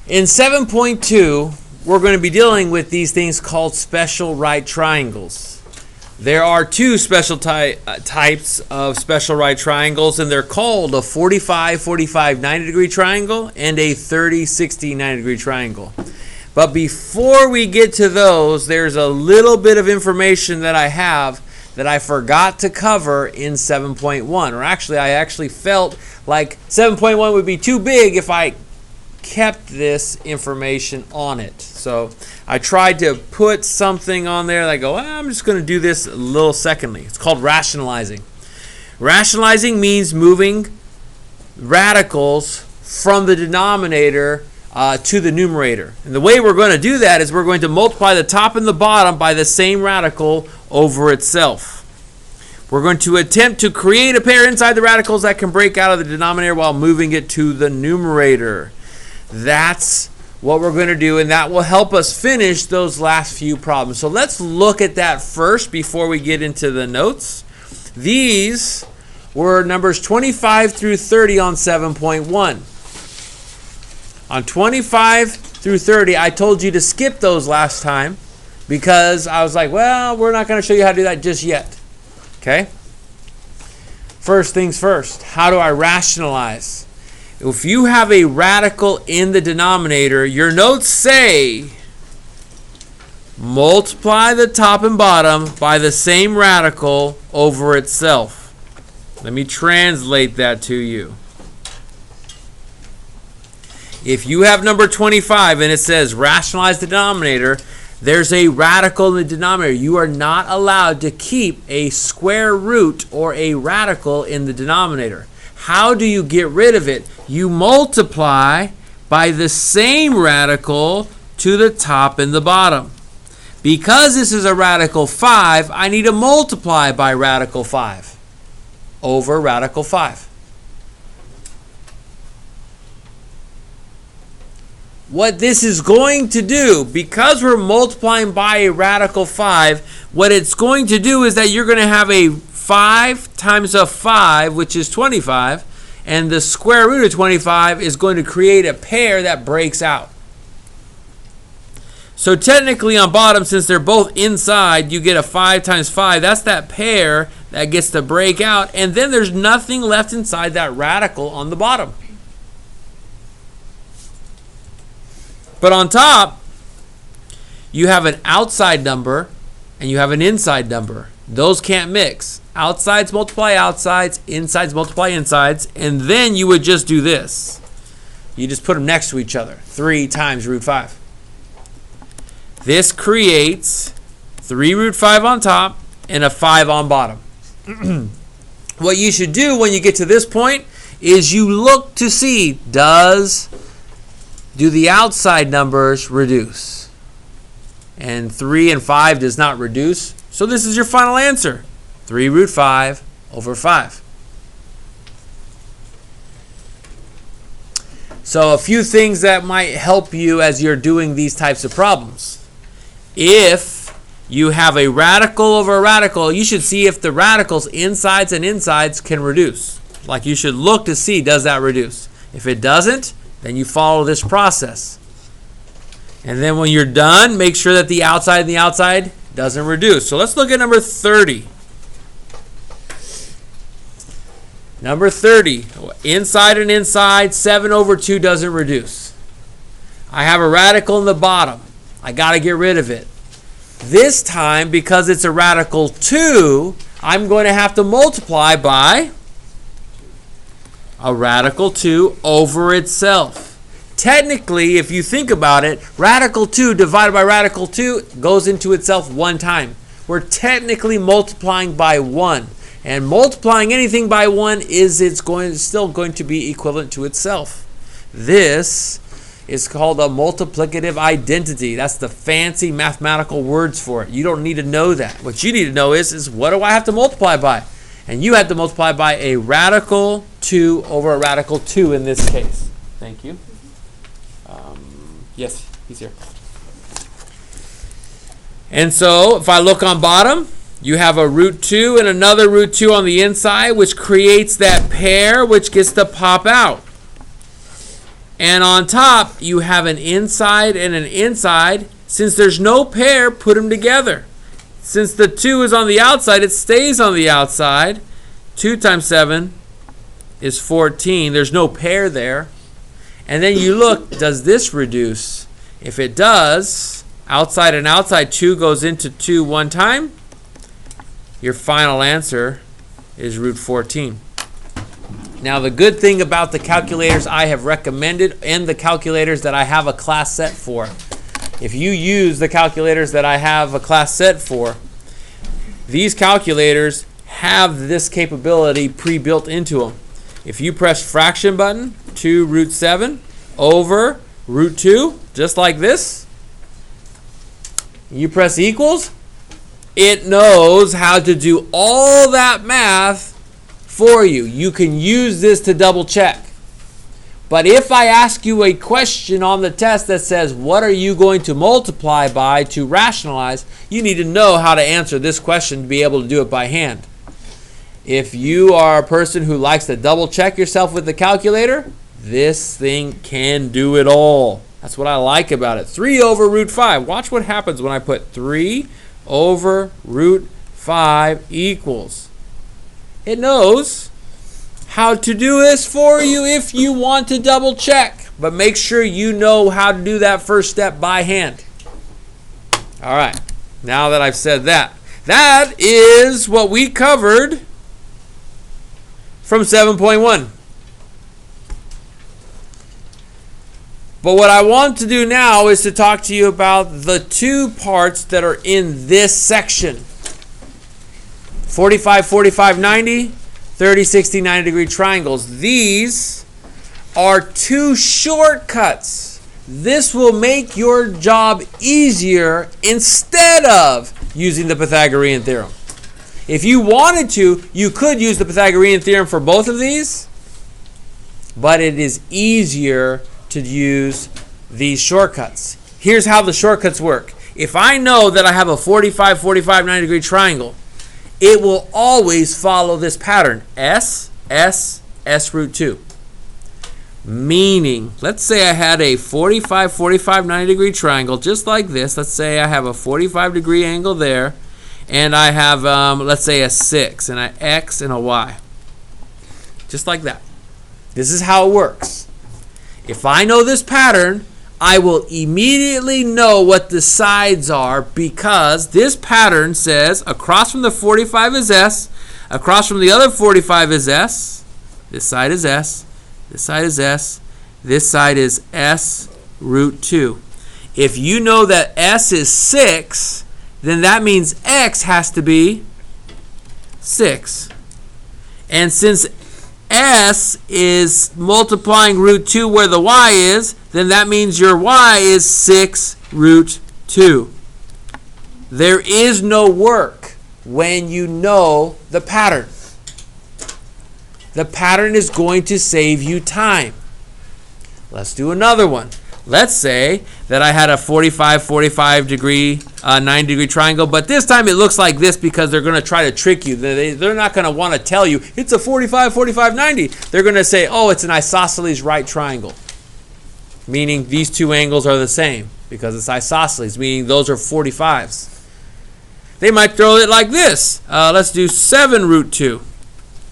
In 7.2, we're going to be dealing with these things called special right triangles. There are two special types of special right triangles, and they're called a 45-45 90-degree triangle and a 30-60 90-degree triangle. But before we get to those, there's a little bit of information that I have that I forgot to cover in 7.1. Or actually, I actually felt like 7.1 would be too big if I kept this information on it. So I tried to put something on there that I go, I'm just going to do this a little secondly. It's called rationalizing. Rationalizing means moving radicals from the denominator to the numerator. And the way we're going to do that is we're going to multiply the top and the bottom by the same radical over itself. We're going to attempt to create a pair inside the radicals that can break out of the denominator while moving it to the numerator. That's what we're going to do, and that will help us finish those last few problems. So let's look at that first before we get into the notes. These were numbers 25 through 30 on 7.1. On 25 through 30, I told you to skip those last time because I was like, well, we're not going to show you how to do that just yet. Okay? First things first, how do I rationalize? If you have a radical in the denominator, your notes say multiply the top and bottom by the same radical over itself. Let me translate that to you. If you have number 25 and it says rationalize the denominator, there's a radical in the denominator. You are not allowed to keep a square root or a radical in the denominator. How do you get rid of it? You multiply by the same radical to the top and the bottom. Because this is a radical 5, I need to multiply by radical 5 over radical 5. What this is going to do, because we're multiplying by a radical 5, what it's going to do is that you're going to have a 5 times a 5, which is 25, and the square root of 25 is going to create a pair that breaks out. So technically on bottom, since they're both inside, you get a 5 times 5. That's that pair that gets to break out, and then there's nothing left inside that radical on the bottom. But on top, you have an outside number and you have an inside number. Those can't mix. Outsides multiply outsides, insides multiply insides, and then you would just do this. You just put them next to each other. 3 times root 5. This creates 3 root 5 on top and a 5 on bottom. What you should do when you get to this point is you look to see, do the outside numbers reduce? And 3 and 5 does not reduce. So this is your final answer. 3 root 5 over 5. So a few things that might help you as you're doing these types of problems. If you have a radical over a radical, you should see if the radicals insides and insides can reduce. Like you should look to see, does that reduce? If it doesn't, then you follow this process. And then when you're done, make sure that the outside and the outside doesn't reduce. So let's look at number 30. Number 30, inside and inside, 7 over 2 doesn't reduce. I have a radical in the bottom. I got to get rid of it. This time, because it's a radical 2, I'm going to have to multiply by a radical 2 over itself. Technically, if you think about it, radical 2 divided by radical 2 goes into itself one time. We're technically multiplying by 1. And multiplying anything by 1 is still going to be equivalent to itself. This is called a multiplicative identity. That's the fancy mathematical words for it. You don't need to know that. What you need to know is what do I have to multiply by? And you have to multiply by a radical 2 over a radical 2 in this case. Thank you. Yes, he's here. And so if I look on bottom, you have a root 2 and another root 2 on the inside, which creates that pair which gets to pop out. And on top, you have an inside and an inside. Since there's no pair, put them together. Since the 2 is on the outside, it stays on the outside. 2 times 7 is 14. There's no pair there. And then you look, does this reduce? If it does, outside and outside, 2 goes into 2 one time. Your final answer is root 14. Now, the good thing about the calculators I have recommended and the calculators that I have a class set for, if you use the calculators that I have a class set for, these calculators have this capability pre-built into them. If you press fraction button, 2 root 7 over root 2, just like this, you press equals, it knows how to do all that math for you. You can use this to double check. But if I ask you a question on the test that says, what are you going to multiply by to rationalize, you need to know how to answer this question to be able to do it by hand. If you are a person who likes to double check yourself with the calculator, this thing can do it all. That's what I like about it. 3 over root 5. Watch what happens when I put 3 over root 5 equals. It knows how to do this for you if you want to double check. But make sure you know how to do that first step by hand. All right. Now that I've said that, that is what we covered from 7.1. But what I want to do now is to talk to you about the 2 parts that are in this section. 45, 45, 90, 30, 60, 90 degree triangles. These are 2 shortcuts. This will make your job easier instead of using the Pythagorean theorem. If you wanted to, you could use the Pythagorean theorem for both of these, but it is easier to use these shortcuts. Here's how the shortcuts work. If I know that I have a 45, 45, 90 degree triangle, it will always follow this pattern. S, S, S root 2. Meaning, let's say I had a 45, 45, 90 degree triangle just like this. Let's say I have a 45 degree angle there, and I have, let's say, a 6, and an X and a Y. Just like that. This is how it works. If I know this pattern, I will immediately know what the sides are, because this pattern says across from the 45 is S, across from the other 45 is S, this side is S, this side is S, this side is S root 2. If you know that S is 6, then that means X has to be 6. And since S is multiplying root 2 where the Y is, then that means your Y is 6 root 2. There is no work when you know the pattern. The pattern is going to save you time. Let's do another one. Let's say that I had a 45, 45 degree, 90 degree triangle, but this time it looks like this because they're going to try to trick you. They're not going to want to tell you it's a 45, 45, 90. They're going to say, oh, it's an isosceles right triangle, meaning these 2 angles are the same because it's isosceles, meaning those are 45s. They might throw it like this. Let's do 7 root 2.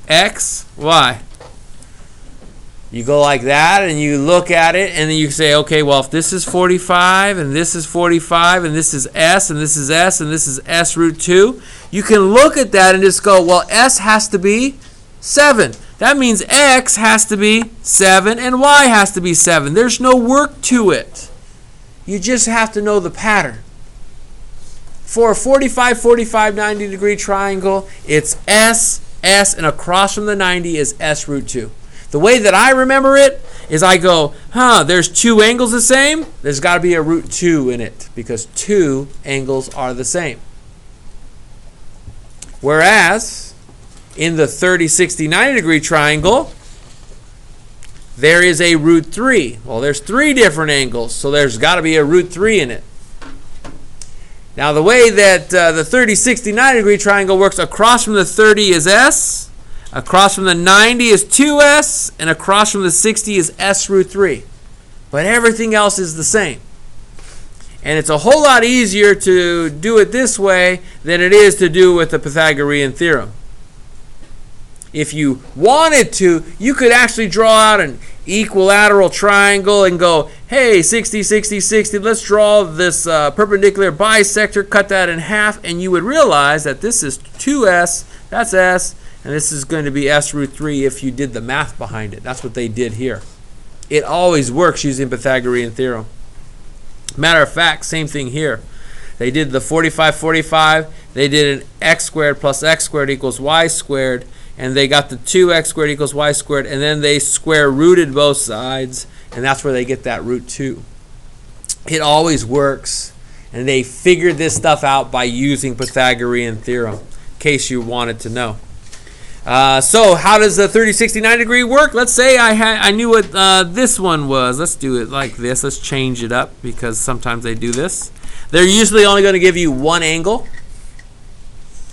X, Y. You go like that and you look at it and then you say, okay, well, if this is 45 and this is 45 and this is S and this is S and this is S root 2, you can look at that and just go, well, S has to be 7. That means X has to be 7 and Y has to be 7. There's no work to it. You just have to know the pattern. For a 45, 45, 90 degree triangle, it's S, S, and across from the 90 is S root 2. The way that I remember it is I go, there's 2 angles the same. There's got to be a root 2 in it because 2 angles are the same. Whereas in the 30, 60, 90 degree triangle, there is a root 3. Well, there's 3 different angles, so there's got to be a root 3 in it. Now, the way that the 30, 60, 90 degree triangle works, across from the 30 is S. Across from the 90 is 2S, and across from the 60 is S root 3. but everything else is the same. And it's a whole lot easier to do it this way than it is to do with the Pythagorean theorem. If you wanted to, you could actually draw out an equilateral triangle and go, hey, 60, 60, 60, let's draw this perpendicular bisector, cut that in half, and you would realize that this is 2s, that's s, and this is going to be s root 3 if you did the math behind it. That's what they did here. It always works using Pythagorean theorem. Matter of fact, same thing here. They did the 45, 45. They did an x squared plus x squared equals y squared. And they got the 2x squared equals y squared. And then they square rooted both sides. And that's where they get that root 2. It always works. And they figured this stuff out by using Pythagorean theorem, in case you wanted to know. So how does the 30, 60, 90 degree work? Let's say I knew what this one was. Let's do it like this. Let's change it up because sometimes they do this. They're usually only going to give you one angle.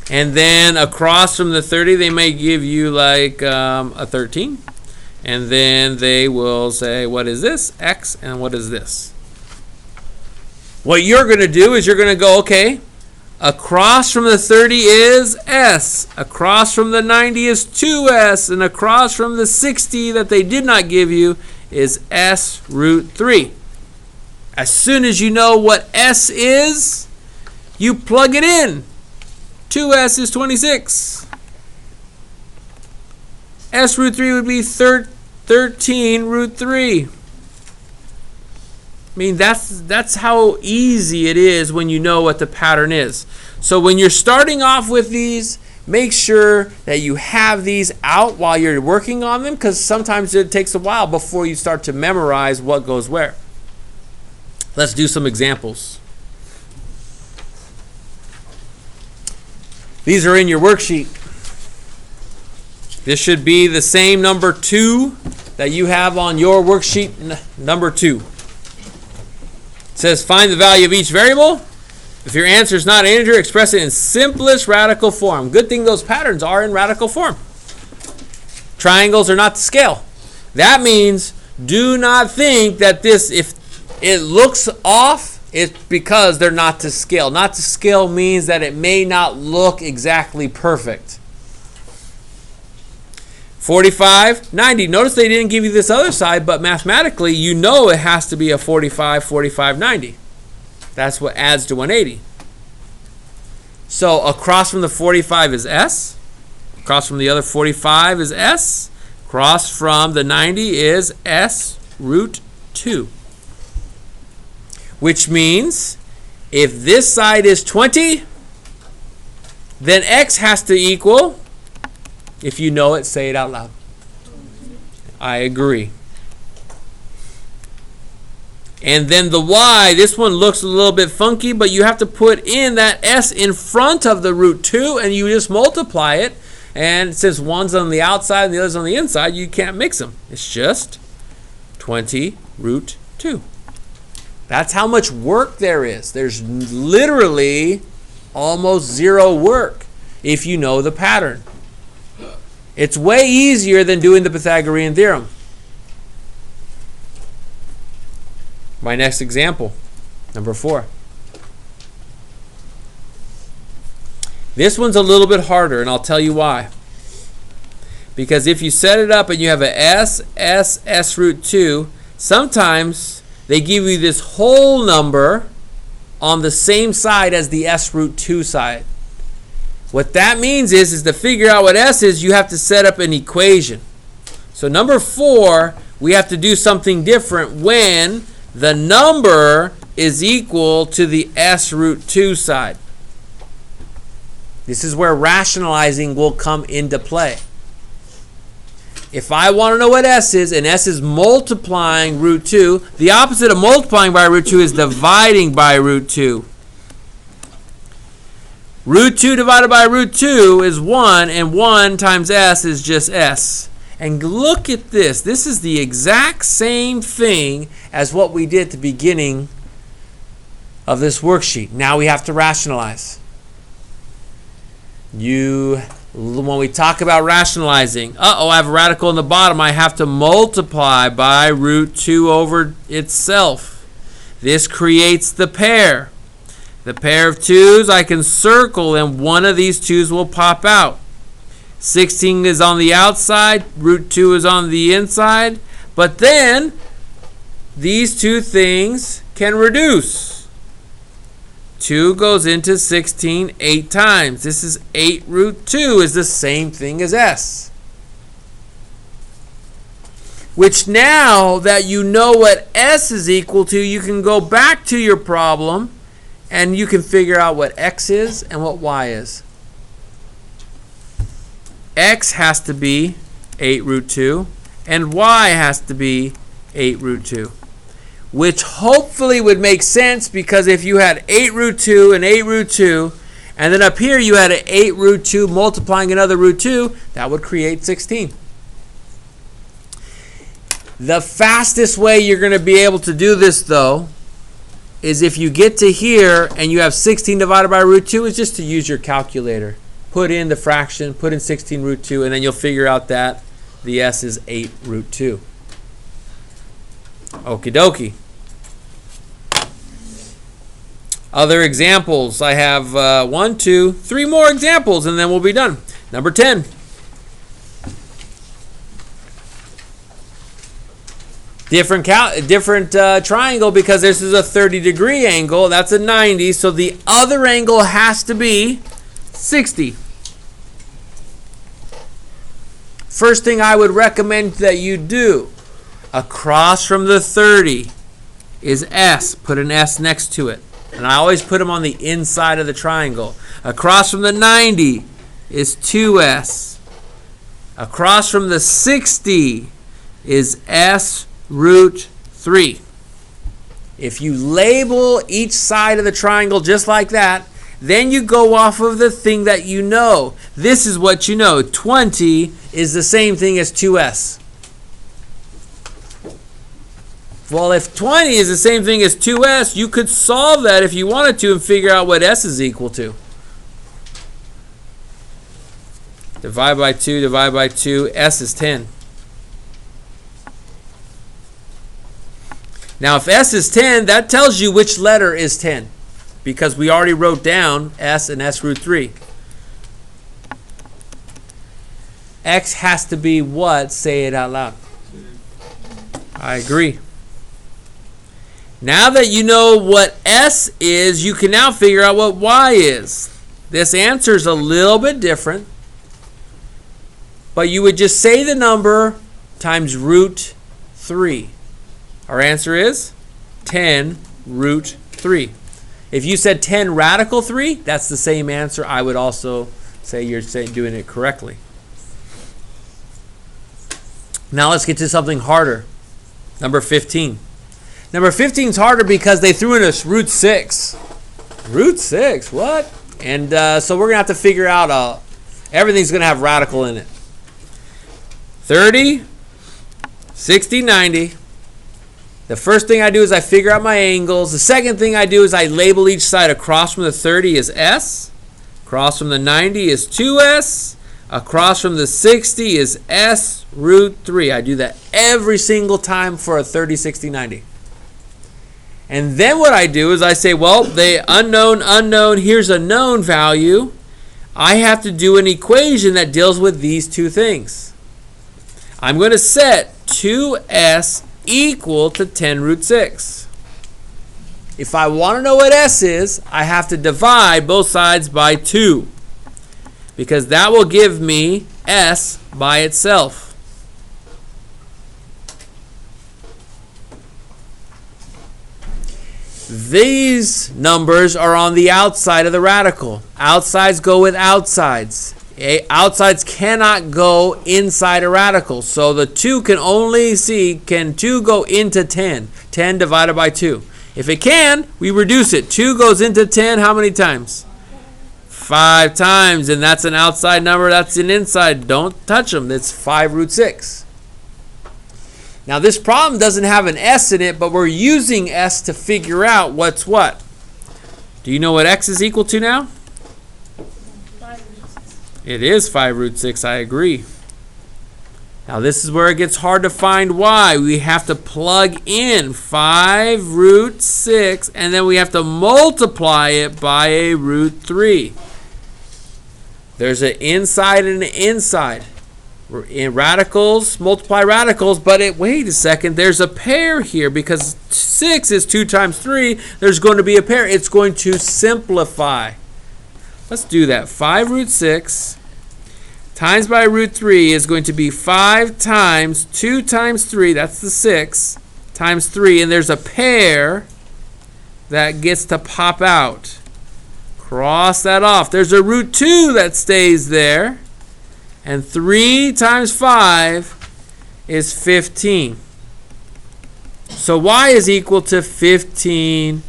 And then across from the 30, they may give you like a 13. And then they will say, what is this? X, and what is this? What you're going to do is you're going to go, okay, across from the 30 is S. Across from the 90 is 2S. And across from the 60 that they did not give you is S root 3. As soon as you know what S is, you plug it in. 2S is 26. S root 3 would be 13 root 3. I mean, that's how easy it is when you know what the pattern is. So when you're starting off with these, make sure that you have these out while you're working on them, because sometimes it takes a while before you start to memorize what goes where. Let's do some examples. These are in your worksheet. This should be the same number 2 that you have on your worksheet number 2. It says find the value of each variable. If your answer is not an integer, express it in simplest radical form. Good thing those patterns are in radical form. Triangles are not to scale. That means do not think that this, if it looks off, it's because they're not to scale. Not to scale means that it may not look exactly perfect. 45, 90. Notice they didn't give you this other side, but mathematically you know it has to be a 45, 45, 90. That's what adds to 180. So across from the 45 is S. Across from the other 45 is S. Across from the 90 is S root 2. Which means if this side is 20, then X has to equal, if you know it, say it out loud. I agree. And then the Y, this one looks a little bit funky, but you have to put in that S in front of the root 2, and you just multiply it. And since one's on the outside and the other's on the inside, you can't mix them. It's just 20 root 2. That's how much work there is. There's literally almost zero work if you know the pattern. It's way easier than doing the Pythagorean theorem. My next example, number 4. This one's a little bit harder, and I'll tell you why. Because if you set it up and you have a S root 2, sometimes they give you this whole number on the same side as the S root 2 side. What that means is to figure out what S is, you have to set up an equation. So number 4, we have to do something different when the number is equal to the S root 2 side. This is where rationalizing will come into play. If I want to know what S is, and S is multiplying root 2, the opposite of multiplying by root 2 is dividing by root 2. Root 2 divided by root 2 is 1, and 1 times S is just S. And look at this. This is the exact same thing as what we did at the beginning of this worksheet. Now we have to rationalize. You When we talk about rationalizing, I have a radical in the bottom. I have to multiply by root 2 over itself. This creates the pair. The pair of 2's I can circle, and one of these 2's will pop out. 16 is on the outside, root 2 is on the inside, but then these two things can reduce. 2 goes into 16 8 times. This is 8 root 2 is the same thing as S. Which now that you know what S is equal to, you can go back to your problem and you can figure out what X is and what Y is. X has to be 8 root 2 and Y has to be 8 root 2. Which hopefully would make sense, because if you had 8 root 2 and 8 root 2, and then up here you had an 8 root 2 multiplying another root 2, that would create 16. The fastest way you're going to be able to do this, though, is if you get to here and you have 16 divided by root 2, is just to use your calculator. Put in the fraction, put in 16 root 2, and then you'll figure out that the S is 8 root 2. Okie dokie. Other examples. I have 1, 2, 3 more examples, and then we'll be done. Number 10. Different triangle, because this is a 30-degree angle. That's a 90, so the other angle has to be 60. First thing I would recommend that you do, across from the 30 is S. Put an S next to it. And I always put them on the inside of the triangle. Across from the 90 is 2S. Across from the 60 is S root 3. If you label each side of the triangle just like that, then you go off of the thing that you know. This is what you know. 20 is the same thing as 2S. Well, if 20 is the same thing as 2S, you could solve that if you wanted to and figure out what S is equal to. Divide by 2, S is 10. Now, if S is 10, that tells you which letter is 10, because we already wrote down S and S root 3. X has to be what? Say it out loud. I agree. Now that you know what S is, you can now figure out what Y is. This answer is a little bit different, but you would just say the number times root 3. Our answer is 10 root 3. If you said 10 radical 3, that's the same answer. I would also say you're doing it correctly. Now let's get to something harder. Number 15. Number 15 is harder because they threw in us root 6. Root 6, what? And so we're going to have to figure out, everything's going to have radical in it. 30, 60, 90. The first thing I do is I figure out my angles. The second thing I do is I label each side. Across from the 30 is S. Across from the 90 is 2S. Across from the 60 is S root 3. I do that every single time for a 30, 60, 90. And then what I do is I say, well, the unknown, here's a known value. I have to do an equation that deals with these two things. I'm going to set 2S equal to 10 root 6. If I want to know what S is, I have to divide both sides by 2, because that will give me S by itself. These numbers are on the outside of the radical. Outsides go with outsides. Outsides cannot go inside a radical. So the 2 can only see, can 2 go into 10? 10 divided by 2. If it can, we reduce it. 2 goes into 10 how many times? 5 times. And that's an outside number. That's an inside. Don't touch them. That's 5 root 6. Now this problem doesn't have an S in it, but we're using S to figure out what's what. Do you know what X is equal to now? It is 5 root 6, I agree. Now this is where it gets hard to find y. We have to plug in 5 root 6, and then we have to multiply it by a root 3. There's an inside and an inside. In radicals, multiply radicals, but wait a second, there's a pair here because 6 is 2 times 3. There's going to be a pair. It's going to simplify. Let's do that. 5 root 6 times by root 3 is going to be 5 times 2 times 3, that's the 6, times 3, and there's a pair that gets to pop out. Cross that off. There's a root 2 that stays there. And 3 times 5 is 15. So y is equal to 15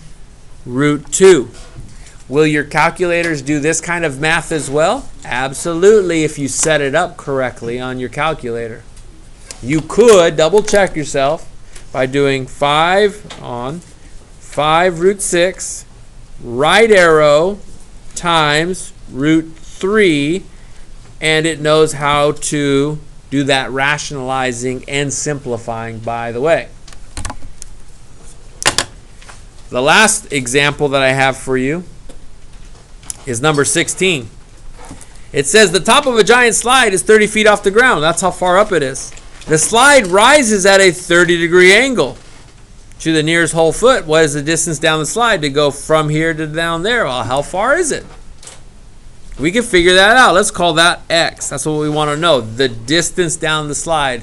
root 2. Will your calculators do this kind of math as well? Absolutely, if you set it up correctly on your calculator. You could double check yourself by doing 5 on 5 root 6, right arrow, times root 3, and it knows how to do that rationalizing and simplifying, by the way. The last example that I have for you is number 16. It says the top of a giant slide is 30 feet off the ground. That's how far up it is. The slide rises at a 30-degree angle to the nearest whole foot. What is the distance down the slide to go from here to down there? Well, how far is it? We can figure that out. Let's call that x. That's what we want to know. The distance down the slide.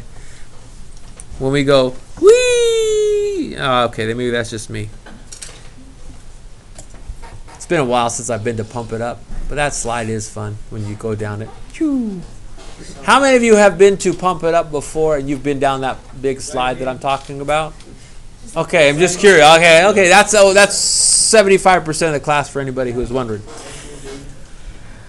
When we go, whee! Oh, okay, then maybe that's just me. It's been a while since I've been to Pump It Up, but that slide is fun when you go down it. Phew. How many of you have been to Pump It Up before and you've been down that big slide that I'm talking about? Okay, I'm just curious. Okay, that's 75% of the class for anybody who is wondering.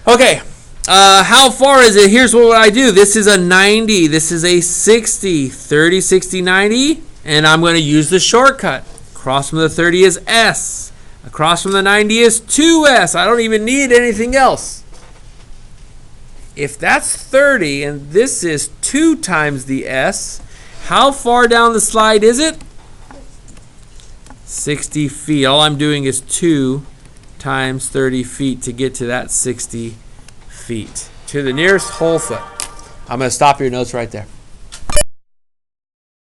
Okay, how far is it? Here's what I do. This is a 90. This is a 60. 30, 60, 90. And I'm going to use the shortcut. Across from the 30 is S. Across from the 90 is 2S. I don't even need anything else. If that's 30 and this is 2 times the S, how far down the slide is it? 60 feet. All I'm doing is 2 times 30 feet to get to that 60 feet. To the nearest whole foot. I'm going to stop your notes right there.